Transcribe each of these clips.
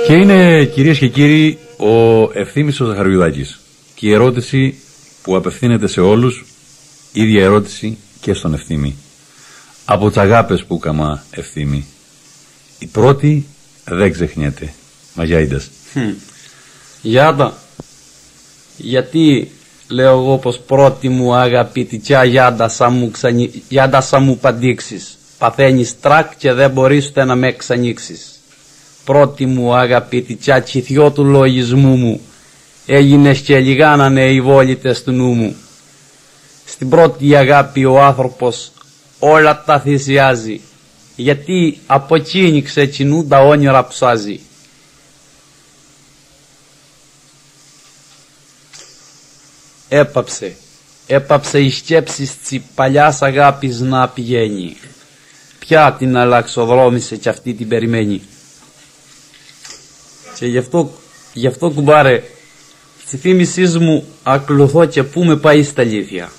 Και είναι, κυρίες και κύριοι, ο Ευθύμης ο Ζαχαριουδάκης. Και η ερώτηση που απευθύνεται σε όλους, ίδια ερώτηση και στον Ευθύμη. Από τις αγάπες που έκαμα, Ευθύμη, η πρώτη δεν ξεχνιέται. Μαγιάιντας. Γιάντα, γιατί λέω εγώ πως πρώτη μου αγαπητικιά Γιάντα σα μου παντήξεις. Παθαίνεις τρακ και δεν μπορείς ούτε να με ξανοίξεις. Πρώτη μου αγαπητικιά τσιθιό του λογισμού μου, έγινες και λιγάνανε οι βόλυτες του νου μου. Στην πρώτη αγάπη ο άνθρωπος όλα τα θυσιάζει, γιατί από εκείνη ξεκινούν τα όνειρα που σάζει. Έπαψε η σκέψη της παλιάς αγάπης να πηγαίνει. Πια την αλλαξοδρόμησε κι αυτή την περιμένει. Και γι' αυτό κουμπάρε, στη θύμησής μου ακολουθώ και πού με πάει στα αλήθεια.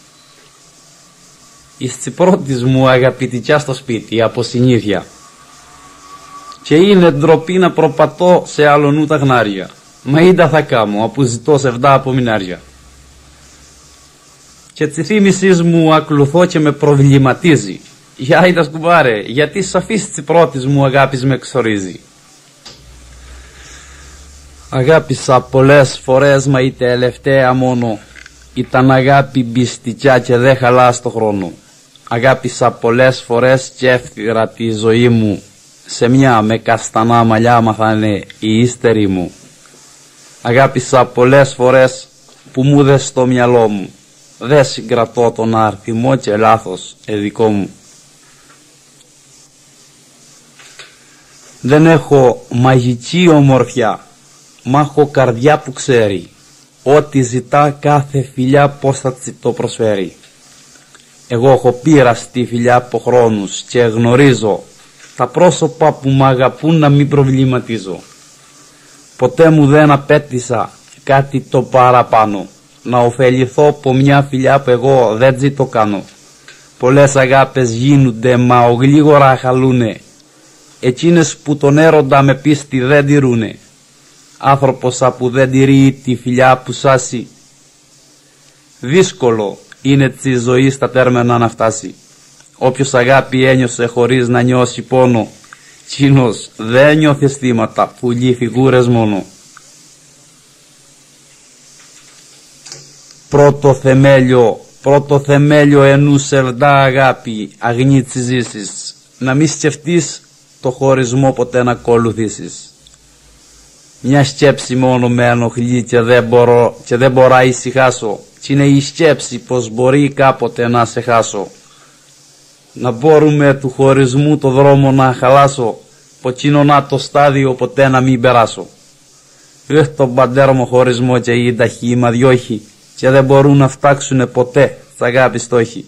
Εις τη πρώτης μου αγαπητικιά στο σπίτι από συνήθεια. Και είναι ντροπή να προπατώ σε άλλονού τα γνάρια. Μα ίντα θα κάμω, που ζητώ σε 7 απομεινάρια. Και τη θύμησής μου ακολουθώ και με προβληματίζει. Για είδα κουμπάρε, γιατί σαφής της πρώτης μου αγάπης με εξορίζει. Αγάπησα πολλές φορές, μα η τελευταία μόνο ήταν αγάπη μπιστικιά και δεν χαλά στο χρόνο. Αγάπησα πολλές φορές και έφυγα τη ζωή μου. Σε μια με καστανά μαλλιά μαθάνε οι ύστεροι μου. Αγάπησα πολλές φορές που μου δε στο μυαλό μου. Δεν συγκρατώ τον αριθμό και λάθος δικό μου. Δεν έχω μαγική ομορφιά, μα έχω καρδιά που ξέρει. Ό,τι ζητά κάθε φιλιά πως θα το προσφέρει. Εγώ έχω πείρα στη φιλιά από χρόνους και γνωρίζω τα πρόσωπα που μ' αγαπούν να μην προβληματίζω. Ποτέ μου δεν απέτησα κάτι το παραπάνω, να ωφεληθώ από μια φιλιά που εγώ δεν ζητώ κάνω. Πολλές αγάπες γίνονται μα γλίγορα χαλούνε, εκείνες που τον έρωτα με πίστη δεν τηρούνε. Άνθρωπος που δεν τηρεί τη φιλιά που σάσει, δύσκολο είναι τη ζωή στα τέρμενα να φτάσει. Όποιος αγάπη ένιωσε χωρίς να νιώσει πόνο, εκείνος δεν νιώθει αισθήματα, πουλεί φιγούρες μόνο. Πρώτο θεμέλιο ενούς ελδά αγάπη, αγνή της ζήσης, να μη σκεφτείς το χωρισμό ποτέ να ακολουθήσεις. Μια σκέψη μόνο με ενοχλεί και δεν μπορώ να ησυχάσω, κι είναι η σκέψη πως μπορεί κάποτε να σε χάσω. Να μπορούμε του χωρισμού το δρόμο να χαλάσω, πω κοινωνά το στάδιο ποτέ να μην περάσω. Τον παντέρμο χωρισμό και η ταχύμα διόχη, και δεν μπορούν να φτάξουνε ποτέ σ' αγάπη στόχοι.